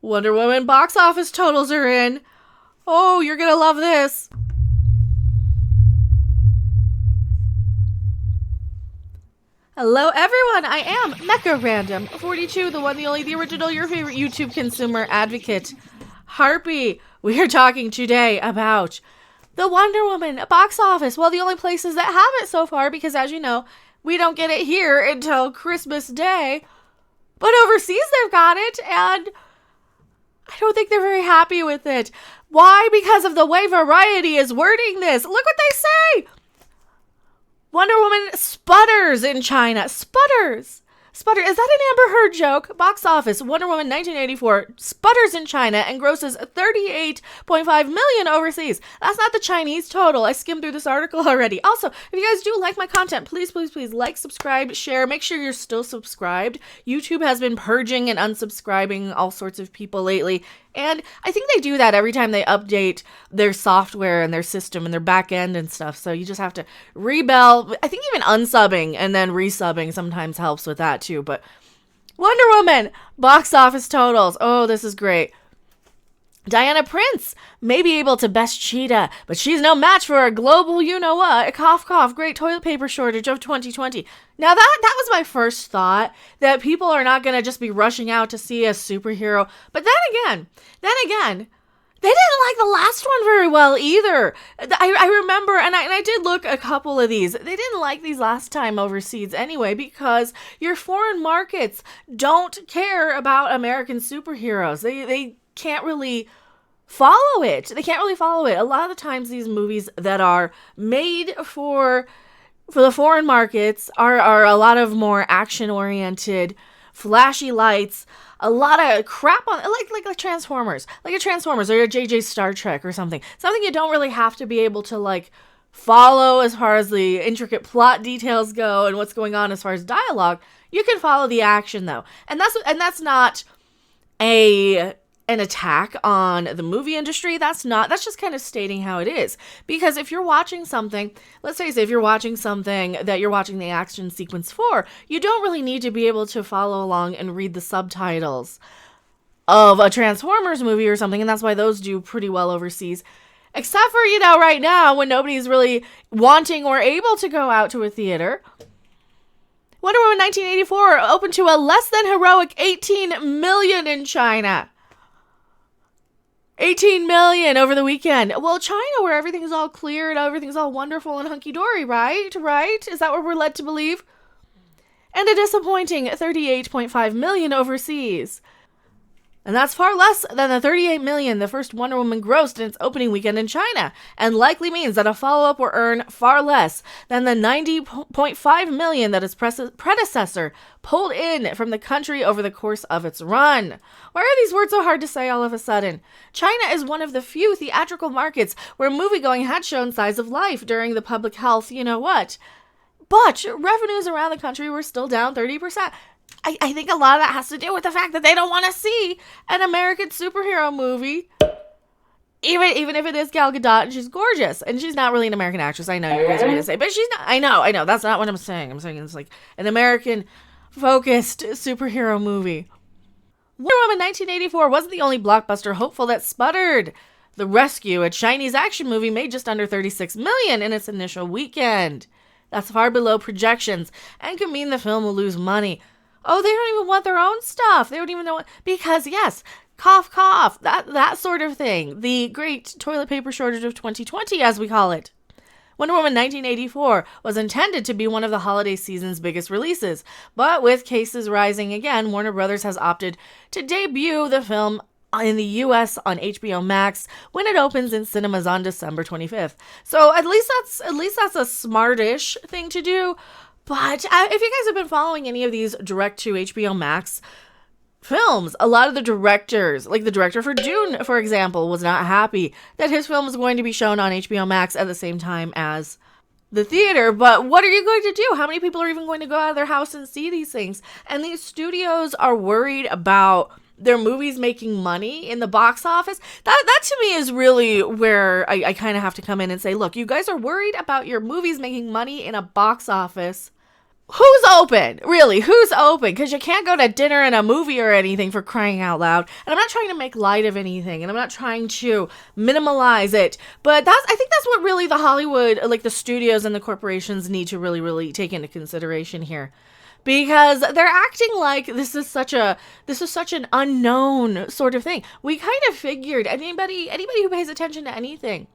Wonder Woman box office totals are in. Oh, you're gonna love this. Hello everyone, I am Mecha Random 42, the one, the only, the original, your favorite YouTube consumer advocate, Harpy. We are talking today about the Wonder Woman box office. Well, the only places that have it so far, because as you know, we don't get it here until Christmas Day, but overseas they've got it, and I don't think they're very happy with it. Why? Because of the way Variety is wording this. Look what they say! Wonder Woman sputters in China. Sputters. Sputter. Is that an Amber Heard joke? Box office. Wonder Woman 1984 sputters in China and grosses 38.5 million overseas. That's not the Chinese total. I skimmed through this article already. Also, if you guys do like my content, please, please, please like, subscribe, share. Make sure you're still subscribed. YouTube has been purging and unsubscribing all sorts of people lately. And I think they do that every time they update their software and their system and their back end and stuff. So you just have to rebel. I think even unsubbing and then resubbing sometimes helps with that too. But Wonder Woman box office totals. Oh, this is great. Diana Prince may be able to best Cheetah, but she's no match for a global you-know-what, cough cough, great toilet paper shortage of 2020. Now that was my first thought, that people are not going to just be rushing out to see a superhero. But then again, they didn't like the last one very well either. I remember, and I did look a couple of these. They didn't like these last time overseas anyway, because your foreign markets don't care about American superheroes. They can't really follow it. They can't really follow it. A lot of the times these movies that are made for the foreign markets are a lot of more action-oriented, flashy lights, a lot of crap on, like Transformers, like a Transformers or a JJ Star Trek or something you don't really have to be able to like follow as far as the intricate plot details go and what's going on as far as dialogue. You can follow the action though, and that's not an attack on the movie industry. That's just kind of stating how it is. Because if you're watching something, let's say if you're watching something that you're watching the action sequence for, you don't really need to be able to follow along and read the subtitles of a Transformers movie or something, and that's why those do pretty well overseas. Except for, right now when nobody's really wanting or able to go out to a theater. Wonder Woman 1984 opened to a less than heroic 18 million in China. 18 million over the weekend. Well, China, where everything's all clear and everything's all wonderful and hunky-dory, right? Right? Is that what we're led to believe? And a disappointing 38.5 million overseas. And that's far less than the 38 million the first Wonder Woman grossed in its opening weekend in China, and likely means that a follow-up will earn far less than the 90.5 million that its predecessor pulled in from the country over the course of its run. Why are these words so hard to say all of a sudden? China is one of the few theatrical markets where moviegoing had shown signs of life during the public health you-know-what. But revenues around the country were still down 30%. I think a lot of that has to do with the fact that they don't want to see an American superhero movie, even if it is Gal Gadot and she's gorgeous. And she's not really an American actress, I know you guys are going to say, but she's not. I know, that's not what I'm saying. I'm saying it's like an American-focused superhero movie. Wonder Woman 1984 wasn't the only blockbuster hopeful that sputtered. The Rescue, a Chinese action movie, made just under 36 million in its initial weekend. That's far below projections and could mean the film will lose money. Oh, they don't even want their own stuff. They don't even know because yes, cough, cough, that sort of thing. The great toilet paper shortage of 2020, as we call it. Wonder Woman 1984 was intended to be one of the holiday season's biggest releases, but with cases rising again, Warner Brothers has opted to debut the film in the US on HBO Max when it opens in cinemas on December 25th. So at least that's a smartish thing to do. But if you guys have been following any of these direct to HBO Max films, a lot of the directors, like the director for Dune, for example, was not happy that his film was going to be shown on HBO Max at the same time as the theater. But what are you going to do? How many people are even going to go out of their house and see these things? And these studios are worried about their movies making money in the box office. That to me is really where I kind of have to come in and say, look, you guys are worried about your movies making money in a box office Who's open? Really, who's open? Because you can't go to dinner and a movie or anything, for crying out loud. And I'm not trying to make light of anything, and I'm not trying to minimalize it. But I think that's what really the Hollywood, like the studios and the corporations, need to really, really take into consideration here. Because they're acting like this is such an unknown sort of thing. We kind of figured anybody who pays attention to anything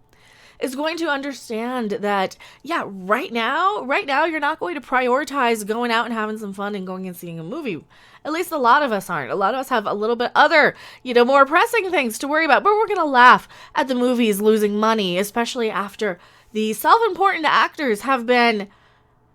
is going to understand that, yeah, right now, you're not going to prioritize going out and having some fun and going and seeing a movie. At least a lot of us aren't. A lot of us have a little bit other, more pressing things to worry about. But we're going to laugh at the movies losing money, especially after the self-important actors have been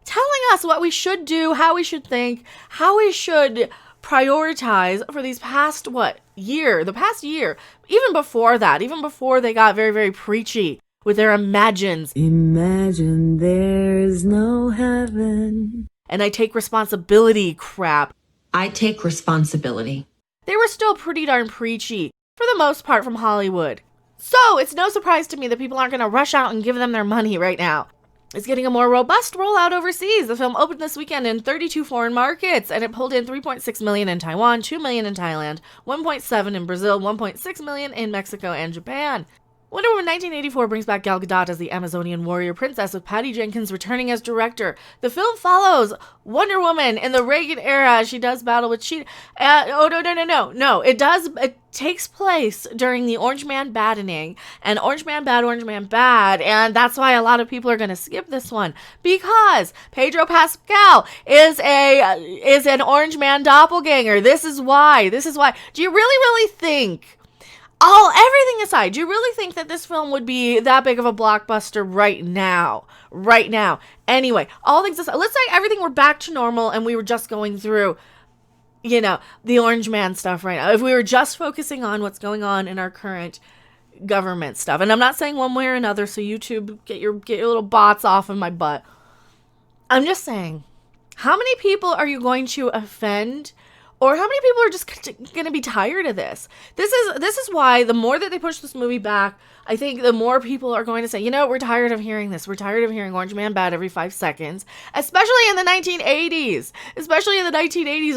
telling us what we should do, how we should think, how we should prioritize for these past, the past year. Even before that, even before they got very, very preachy with their imagines. Imagine there's no heaven. And I take responsibility crap. I take responsibility. They were still pretty darn preachy, for the most part, from Hollywood. So it's no surprise to me that people aren't going to rush out and give them their money right now. It's getting a more robust rollout overseas. The film opened this weekend in 32 foreign markets, and it pulled in $3.6 million in Taiwan, $2 million in Thailand, $1.7 in Brazil, $1.6 million in Mexico and Japan. Wonder Woman 1984 brings back Gal Gadot as the Amazonian warrior princess, with Patty Jenkins returning as director. The film follows Wonder Woman in the Reagan era as she does battle with Cheetah. No. It takes place during the Orange Man battening, and Orange Man bad, and that's why a lot of people are going to skip this one, because Pedro Pascal is an Orange Man doppelganger. This is why. Do you really think, everything aside, do you really think that this film would be that big of a blockbuster right now? Anyway, all things aside, let's say everything were back to normal and we were just going through, the Orange Man stuff right now. If we were just focusing on what's going on in our current government stuff. And I'm not saying one way or another, so YouTube, get your little bots off of my butt. I'm just saying, how many people are you going to offend? Or how many people are just going to be tired of this? This is why the more that they push this movie back, I think the more people are going to say, we're tired of hearing this. We're tired of hearing Orange Man bad every 5 seconds. Especially in the 1980s.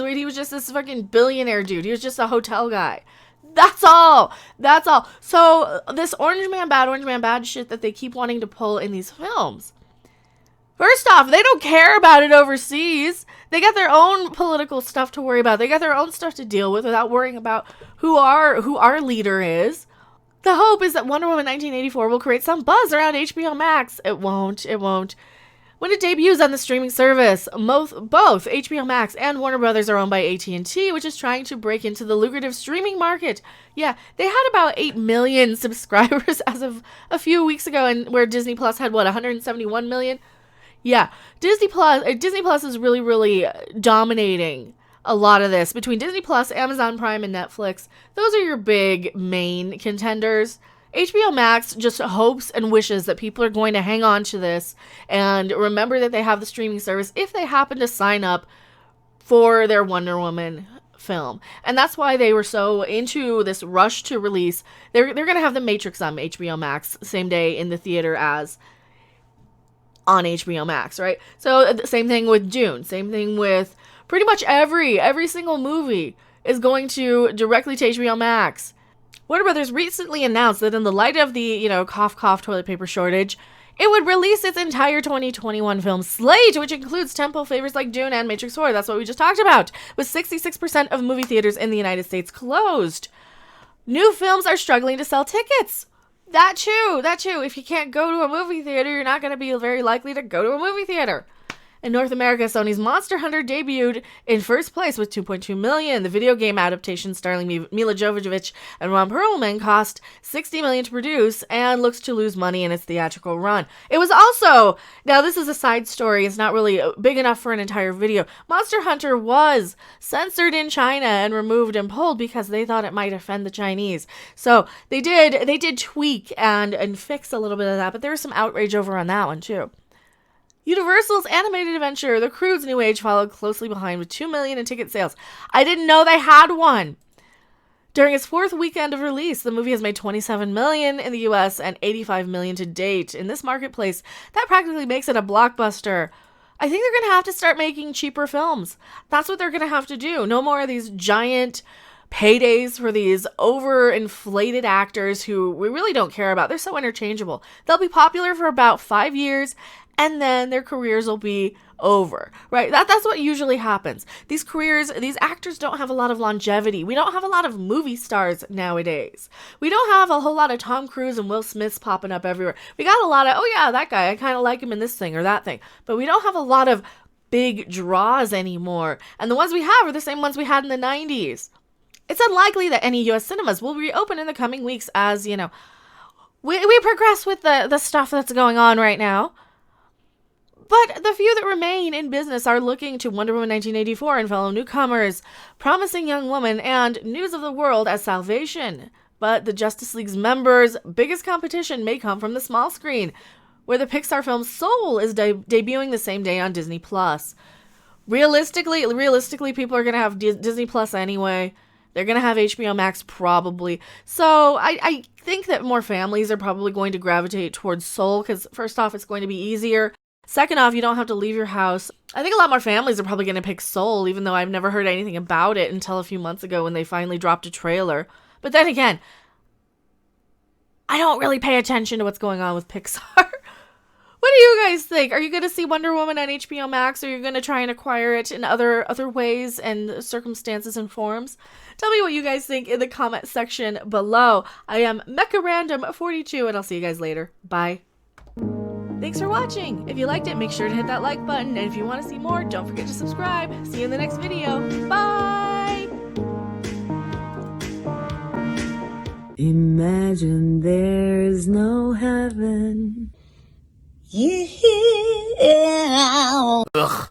When he was just this fucking billionaire dude. He was just a hotel guy. That's all. So this Orange Man bad shit that they keep wanting to pull in these films. First off, they don't care about it overseas. They got their own political stuff to worry about. They got their own stuff to deal with without worrying about who our leader is. The hope is that Wonder Woman 1984 will create some buzz around HBO Max. It won't. When it debuts on the streaming service, both HBO Max and Warner Brothers are owned by AT&T, which is trying to break into the lucrative streaming market. Yeah, they had about 8 million subscribers as of a few weeks ago, and where Disney Plus had 171 million. Yeah, Disney Plus is really, really dominating a lot of this. Between Disney Plus, Amazon Prime, and Netflix, those are your big main contenders. HBO Max just hopes and wishes that people are going to hang on to this and remember that they have the streaming service if they happen to sign up for their Wonder Woman film. And that's why they were so into this rush to release. They're going to have The Matrix on HBO Max same day in the theater as on HBO Max, right? So same thing with Dune, same thing with pretty much every single movie is going to directly to HBO Max. Warner Brothers recently announced that in the light of the, cough toilet paper shortage, it would release its entire 2021 film slate, which includes tentpole favorites like Dune and Matrix 4. That's what we just talked about, with 66% of movie theaters in the United States closed. New films are struggling to sell tickets. That too. If you can't go to a movie theater, you're not going to be very likely to go to a movie theater. In North America, Sony's Monster Hunter debuted in first place with $2.2 million. The video game adaptation starring Mila Jovovich and Ron Perlman cost $60 million to produce and looks to lose money in its theatrical run. It was also, now this is a side story, it's not really big enough for an entire video. Monster Hunter was censored in China and removed and pulled because they thought it might offend the Chinese. So they did tweak and fix a little bit of that, but there was some outrage over on that one too. Universal's animated adventure, The Croods New Age, followed closely behind with $2 million in ticket sales. I didn't know they had one. During its fourth weekend of release, the movie has made $27 million in the US and $85 million to date. In this marketplace, that practically makes it a blockbuster. I think they're going to have to start making cheaper films. That's what they're going to have to do. No more of these giant paydays for these overinflated actors who we really don't care about. They're so interchangeable. They'll be popular for about 5 years and then their careers will be over, right? That's what usually happens. These careers, these actors don't have a lot of longevity. We don't have a lot of movie stars nowadays. We don't have a whole lot of Tom Cruise and Will Smiths popping up everywhere. We got a lot of, oh yeah, that guy, I kind of like him in this thing or that thing. But we don't have a lot of big draws anymore. And the ones we have are the same ones we had in the 90s. It's unlikely that any U.S. cinemas will reopen in the coming weeks as, we progress with the stuff that's going on right now. But the few that remain in business are looking to Wonder Woman 1984 and fellow newcomers, Promising Young Woman, and News of the World as salvation. But the Justice League's members' biggest competition may come from the small screen, where the Pixar film Soul is debuting the same day on Disney+. Realistically, people are going to have Disney Plus anyway. They're going to have HBO Max probably. So I think that more families are probably going to gravitate towards Soul because first off, it's going to be easier. Second off, you don't have to leave your house. I think a lot more families are probably going to pick Soul, even though I've never heard anything about it until a few months ago when they finally dropped a trailer. But then again, I don't really pay attention to what's going on with Pixar. What do you guys think? Are you going to see Wonder Woman on HBO Max, or are you going to try and acquire it in other ways and circumstances and forms? Tell me what you guys think in the comment section below. I am MechaRandom42, and I'll see you guys later. Bye. Thanks for watching. If you liked it, make sure to hit that like button. And if you want to see more, don't forget to subscribe. See you in the next video. Bye! Imagine there's no heaven. Yeah. Ugh.